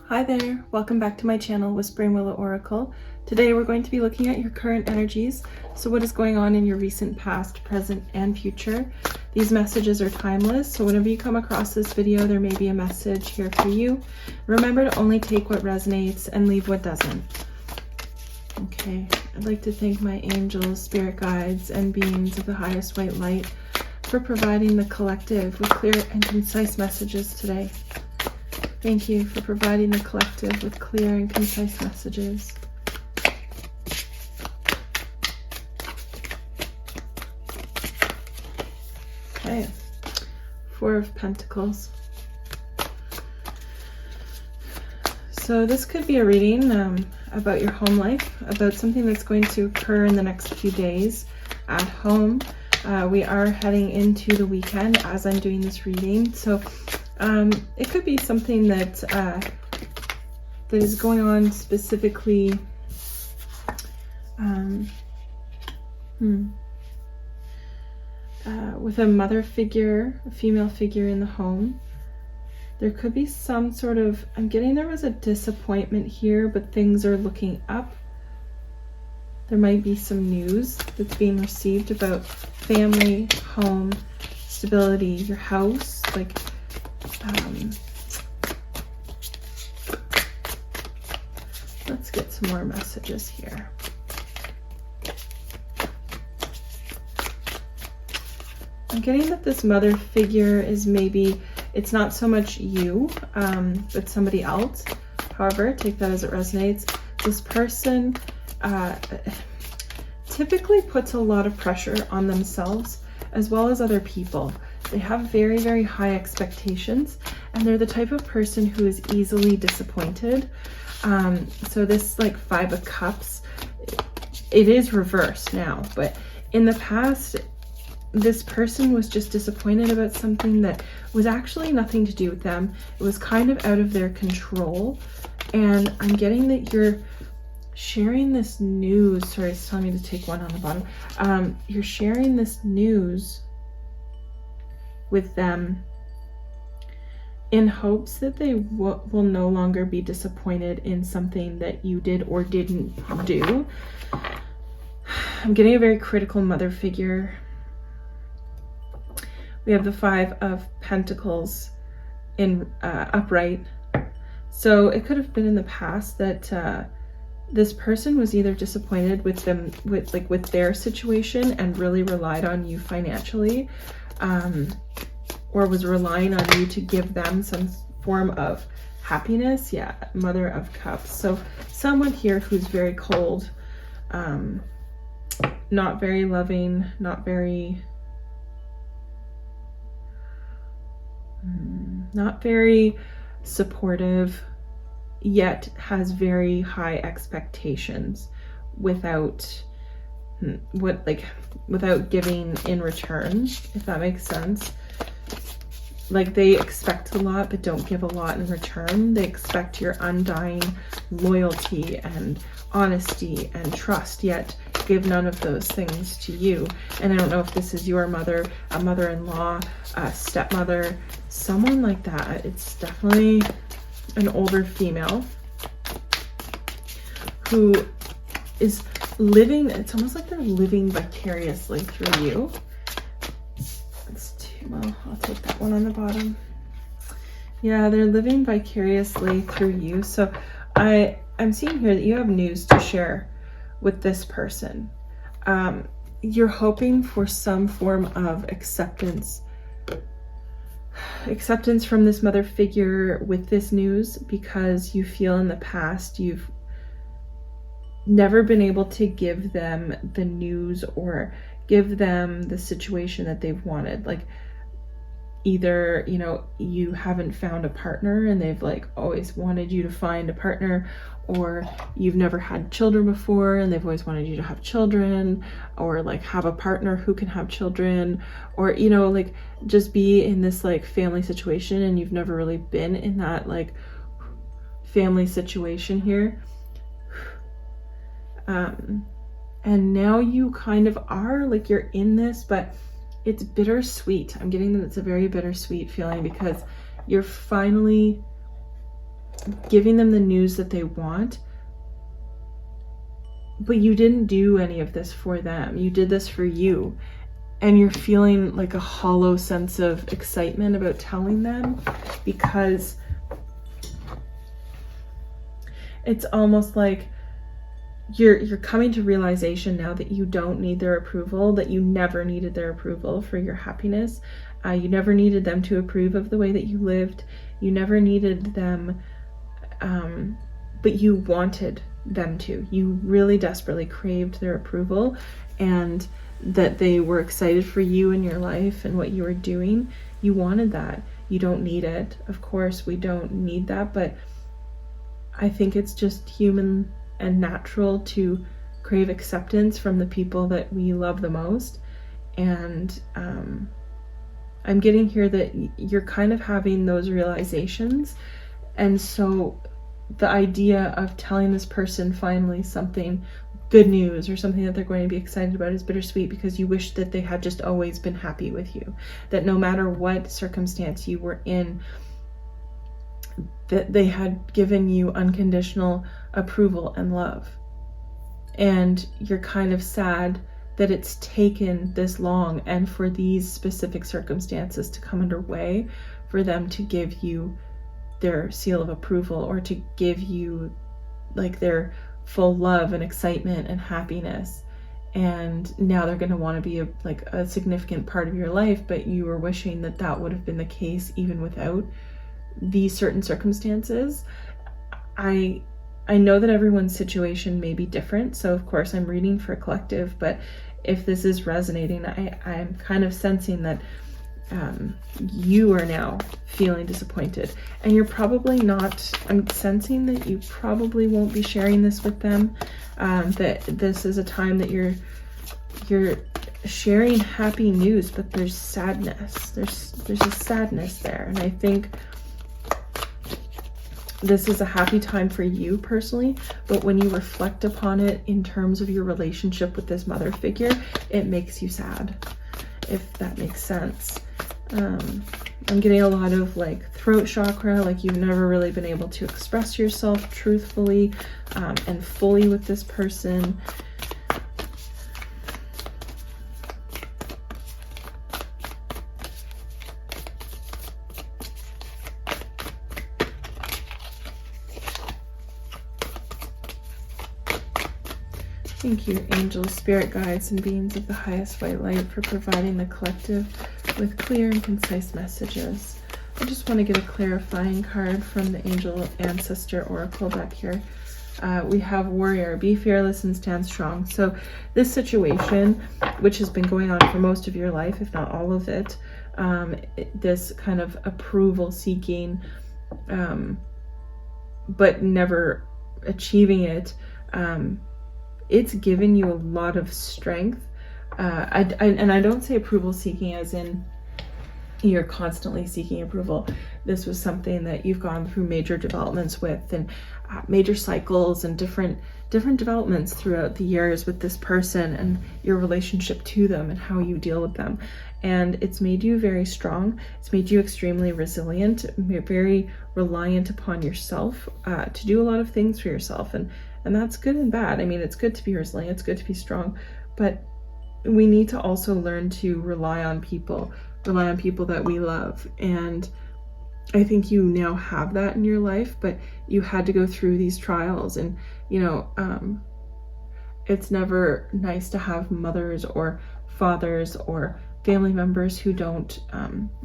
Hi there, welcome back to my channel, Whispering Willow Oracle. Today we're going to be looking at your current energies, so what is going on in your recent past, present, and future. These messages are timeless, so whenever you come across this video, there may be a message here for you. Remember to only take what resonates and leave what doesn't. Okay, I'd like to thank my angels, spirit guides, and beings of the highest white light for providing the collective with clear and concise messages today. Thank you for providing the collective with clear and concise messages. Okay, Four of Pentacles. So this could be a reading about your home life, about something that's going to occur in the next few days at home. We are heading into the weekend as I'm doing this reading, so it could be something that that is going on specifically with a mother figure, a female figure in the home. There could be some sort of, I'm getting there was a disappointment here, but things are looking up. There might be some news that's being received about family, home, stability, your house, like let's get some more messages here. I'm getting that this mother figure is maybe, it's not so much you, but somebody else. However, take that as it resonates. This person typically puts a lot of pressure on themselves as well as other people. They have very, very high expectations, and they're the type of person who is easily disappointed. So this like Five of Cups, it is reversed now, but in the past, this person was just disappointed about something that was actually nothing to do with them. It was kind of out of their control. And I'm getting that you're sharing this news. Sorry, it's telling me to take one on the bottom. You're sharing this news with them in hopes that they will no longer be disappointed in something that you did or didn't do. I'm getting a very critical mother figure. We have the Five of Pentacles in upright. So it could have been in the past that this person was either disappointed with them, with their situation and really relied on you financially, or was relying on you to give them some form of happiness. Yeah, Mother of Cups. So someone here who's very cold, not very loving, not very supportive, yet has very high expectations without without giving in return, if that makes sense. Like they expect a lot but don't give a lot in return. They expect your undying loyalty and honesty and trust, yet give none of those things to you. And I don't know if this is your mother, a mother-in-law, a stepmother, someone like that. It's definitely an older female who is living, it's almost like they're living vicariously through you. Well, I'll take that one on the bottom. Yeah, they're living vicariously through you. So I'm seeing here that you have news to share with this person. You're hoping for some form of acceptance from this mother figure with this news, because you feel in the past you've never been able to give them the news or give them the situation that they've wanted. Like either, you know, you haven't found a partner and they've like always wanted you to find a partner, or you've never had children before and they've always wanted you to have children, or like have a partner who can have children, or, you know, like just be in this like family situation, and you've never really been in that like family situation here. And now you kind of are, like you're in this, but it's bittersweet. I'm getting that it's a very bittersweet feeling, because you're finally giving them the news that they want, but you didn't do any of this for them. You did this for you. And you're feeling like a hollow sense of excitement about telling them, because it's almost like you're coming to realization now that you don't need their approval, that you never needed their approval for your happiness. You never needed them to approve of the way that you lived. You never needed them, but you wanted them to. You really desperately craved their approval, and that they were excited for you in your life and what you were doing. You wanted that. You don't need it. Of course, we don't need that, but I think it's just human and natural to crave acceptance from the people that we love the most. And I'm getting here that you're kind of having those realizations. And so the idea of telling this person finally something good news or something that they're going to be excited about is bittersweet, because you wish that they had just always been happy with you, that no matter what circumstance you were in, that they had given you unconditional approval and love. And you're kind of sad that it's taken this long and for these specific circumstances to come underway for them to give you their seal of approval, or to give you like their full love and excitement and happiness. And now they're going to want to be a significant part of your life, but you were wishing that that would have been the case even without these certain circumstances. I know that everyone's situation may be different, so of course I'm reading for a collective, but if this is resonating, I'm kind of sensing that you are now feeling disappointed, and you're probably not. I'm sensing that you probably won't be sharing this with them, that this is a time that you're sharing happy news, but there's sadness. There's a sadness there, and I think this is a happy time for you personally, but when you reflect upon it in terms of your relationship with this mother figure, it makes you sad, if that makes sense. I'm getting a lot of like throat chakra, like you've never really been able to express yourself truthfully and fully with this person. Thank you, angels, spirit guides, and beings of the highest white light, for providing the collective with clear and concise messages. I just want to get a clarifying card from the Angel Ancestor Oracle back here. We have Warrior, be fearless and stand strong. So this situation, which has been going on for most of your life, if not all of it, this kind of approval seeking, but never achieving it, it's given you a lot of strength. And I don't say approval seeking as in you're constantly seeking approval. This was something that you've gone through major developments with, and major cycles and different developments throughout the years with this person and your relationship to them and how you deal with them. And it's made you very strong. It's made you extremely resilient, very reliant upon yourself to do a lot of things for yourself. And that's good and bad. I mean, it's good to be resilient, it's good to be strong, but we need to also learn to rely on people that we love. And I think you now have that in your life, but you had to go through these trials. And, you know, it's never nice to have mothers or fathers or family members who don't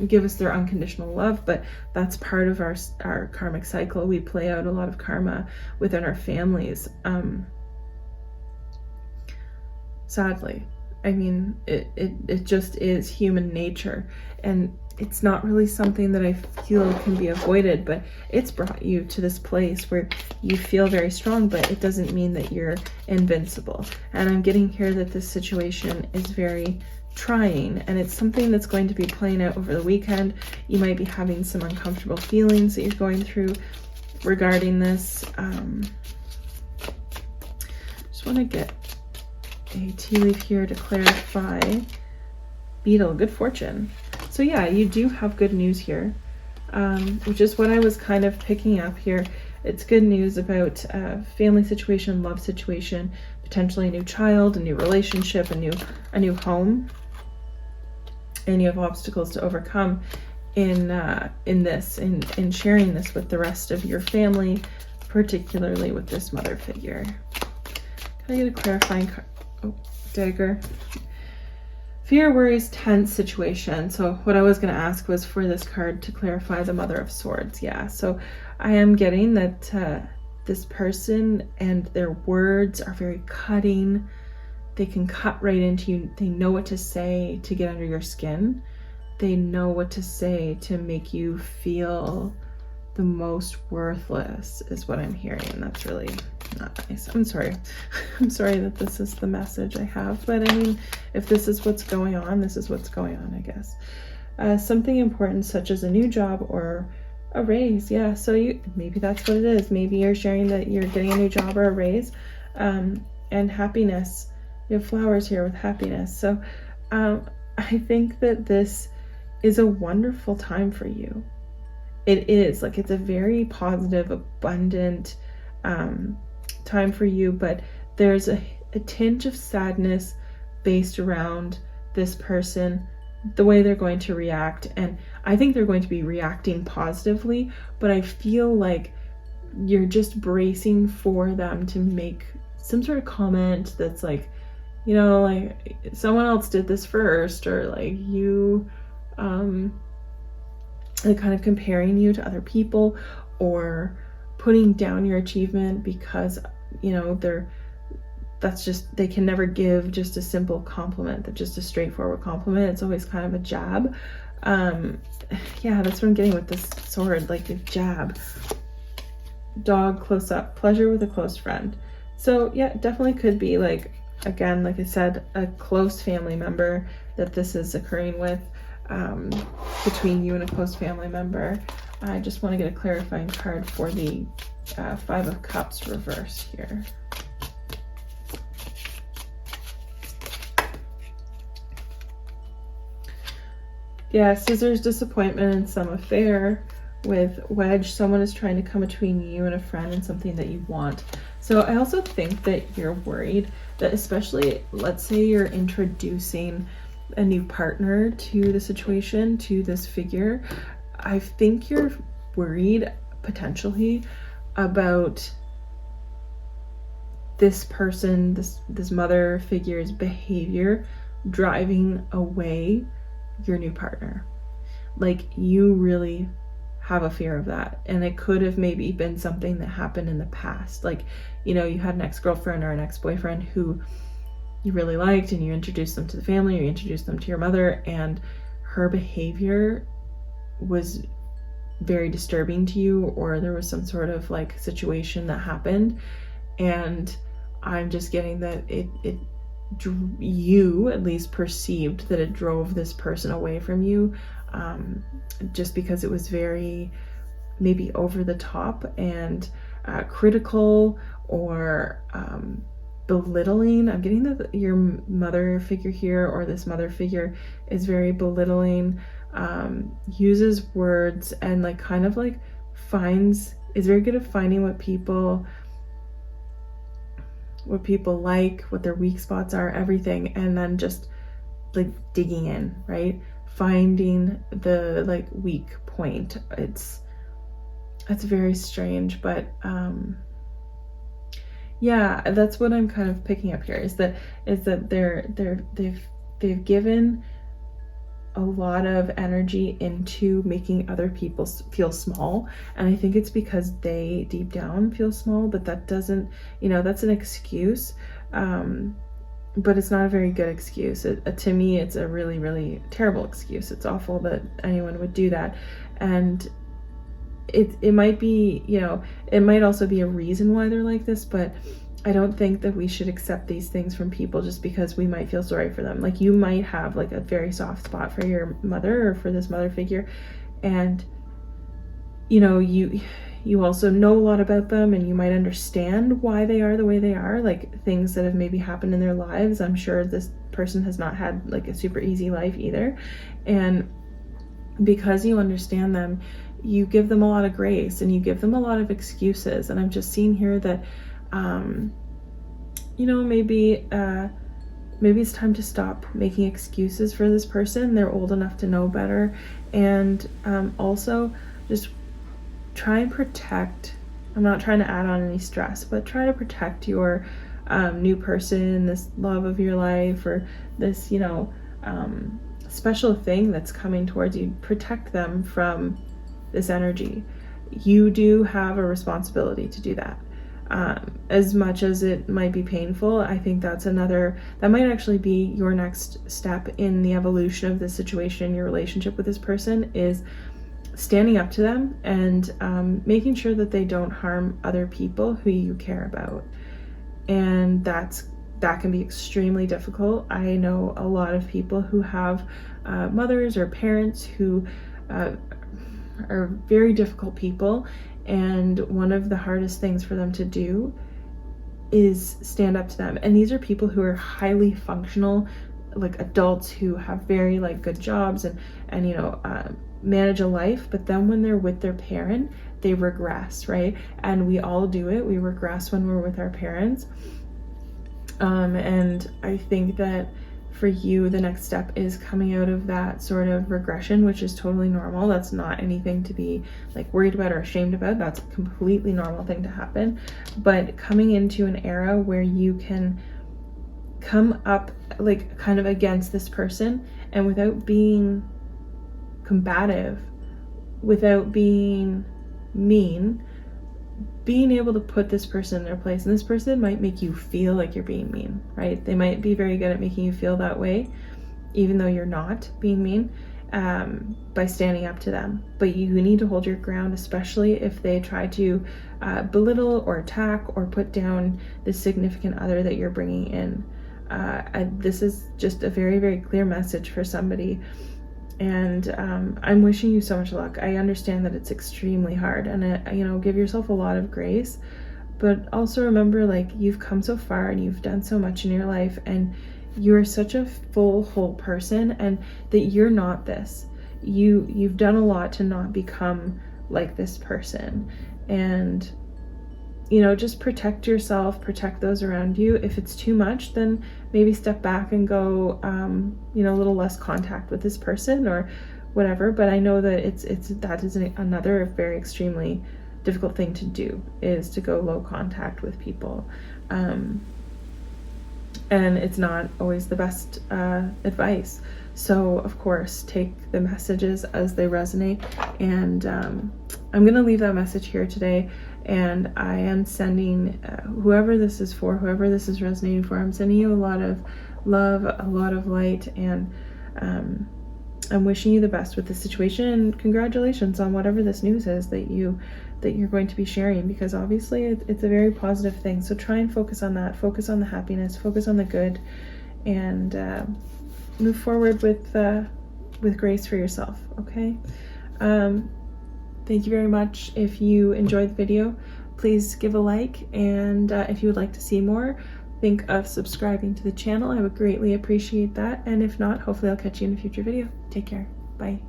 give us their unconditional love, but that's part of our karmic cycle. We play out a lot of karma within our families. Sadly, I mean, it just is human nature, and it's not really something that I feel can be avoided, but it's brought you to this place where you feel very strong, but it doesn't mean that you're invincible. And I'm getting here that this situation is very trying, and it's something that's going to be playing out over the weekend. You might be having some uncomfortable feelings that you're going through regarding this. Just want to get a tea leaf here to clarify. Beetle, good fortune. So yeah, you do have good news here. which is what I was kind of picking up here. It's good news about family situation, love situation, potentially a new child, a new relationship, a new home, and you have obstacles to overcome in sharing this with the rest of your family, particularly with this mother figure. Can I get a clarifying card? Oh, dagger. Fear, worries, tense situation. So what I was going to ask was for this card to clarify the Mother of Swords. Yeah, so I am getting that this person and their words are very cutting. They can cut right into you. They know what to say to get under your skin. They know what to say to make you feel the most worthless, is what I'm hearing. That's really not nice. I'm sorry. I'm sorry that this is the message I have, but I mean, if this is what's going on, this is what's going on, I guess. Something important such as a new job or a raise. Yeah, so maybe that's what it is. Maybe you're sharing that you're getting a new job or a raise, and happiness. You have flowers here with happiness. So I think that this is a wonderful time for you. It is, like, it's a very positive, abundant time for you, but there's a tinge of sadness based around this person, the way they're going to react. And I think they're going to be reacting positively, but I feel like you're just bracing for them to make some sort of comment that's like, you know, like, someone else did this first, or like you, like kind of comparing you to other people, or putting down your achievement because, you know, they can never give just a simple compliment, that's just a straightforward compliment. It's always kind of a jab. Yeah, that's what I'm getting with this sword, like a jab. Dog, close up, pleasure with a close friend. So yeah, it definitely could be, like, again, like I said, a close family member that this is occurring with, between you and a close family member. I just want to get a clarifying card for the 5 of Cups reverse here. Yeah, Scissors, disappointment in some affair. With Wedge, someone is trying to come between you and a friend and something that you want. So I also think that you're worried that, especially, let's say you're introducing a new partner to the situation, to this figure, I think you're worried potentially about this person, this mother figure's behavior driving away your new partner. Like, you really have a fear of that, and it could have maybe been something that happened in the past. Like, you know, you had an ex-girlfriend or an ex-boyfriend who you really liked, and you introduced them to the family, or you introduced them to your mother, and her behavior was very disturbing to you, or there was some sort of like situation that happened, and I'm just getting that you at least perceived that it drove this person away from you, just because it was very maybe over the top and critical, or belittling. I'm getting that your mother figure here, or this mother figure, is very belittling, uses words, and like kind of like is very good at finding what people like, what their weak spots are, everything, and then just like digging in, right? Finding the like weak point. It's very strange, but yeah, that's what I'm kind of picking up here, is that they've given a lot of energy into making other people feel small, and I think it's because they deep down feel small, but that doesn't, you know, that's an excuse, but it's not a very good excuse. To me, it's a really, really terrible excuse. It's awful that anyone would do that, and it might be, you know, it might also be a reason why they're like this, but I don't think that we should accept these things from people just because we might feel sorry for them. Like, you might have like a very soft spot for your mother, or for this mother figure, and you know, you also know a lot about them, and you might understand why they are the way they are, like things that have maybe happened in their lives. I'm sure this person has not had like a super easy life either, and because you understand them, you give them a lot of grace and you give them a lot of excuses. And I'm just seeing here that, you know, maybe it's time to stop making excuses for this person. They're old enough to know better. And also just try and protect, I'm not trying to add on any stress, but try to protect your new person, this love of your life, or this, you know, special thing that's coming towards you. Protect them from this energy. You do have a responsibility to do that. As much as it might be painful, I think that might actually be your next step in the evolution of the situation, your relationship with this person, is standing up to them and making sure that they don't harm other people who you care about. And that can be extremely difficult. I know a lot of people who have mothers or parents who are very difficult people, and one of the hardest things for them to do is stand up to them. And these are people who are highly functional, like adults who have very like good jobs and you know, manage a life, but then when they're with their parent, they regress, right? And we all do it. We regress when we're with our parents. And I think that for you, the next step is coming out of that sort of regression, which is totally normal. That's not anything to be like worried about or ashamed about. That's a completely normal thing to happen. But coming into an era where you can come up like kind of against this person, and without being combative, without being mean, being able to put this person in their place. And this person might make you feel like you're being mean, right? They might be very good at making you feel that way, even though you're not being mean, by standing up to them. But you need to hold your ground, especially if they try to belittle or attack or put down the significant other that you're bringing in. This is just a very, very clear message for somebody. And I'm wishing you so much luck. I understand that it's extremely hard, and you know, give yourself a lot of grace, but also remember, like, you've come so far and you've done so much in your life, and you're such a full, whole person, and that you're not this. You've done a lot to not become like this person. And you know, just protect yourself, protect those around you. If it's too much, then maybe step back and go, you know, a little less contact with this person or whatever. But I know that that is another very extremely difficult thing to do, is to go low contact with people. And it's not always the best advice. So of course, take the messages as they resonate. And I'm going to leave that message here today. And I am sending whoever this is for, whoever this is resonating for, I'm sending you a lot of love, a lot of light, and I'm wishing you the best with this situation. And congratulations on whatever this news is that you're going to be sharing, because obviously it's a very positive thing. So try and focus on that, focus on the happiness, focus on the good, and move forward with grace for yourself. Okay. Thank you very much. If you enjoyed the video, please give a like, and if you would like to see more, think of subscribing to the channel. I would greatly appreciate that. And if not, hopefully I'll catch you in a future video. Take care. Bye.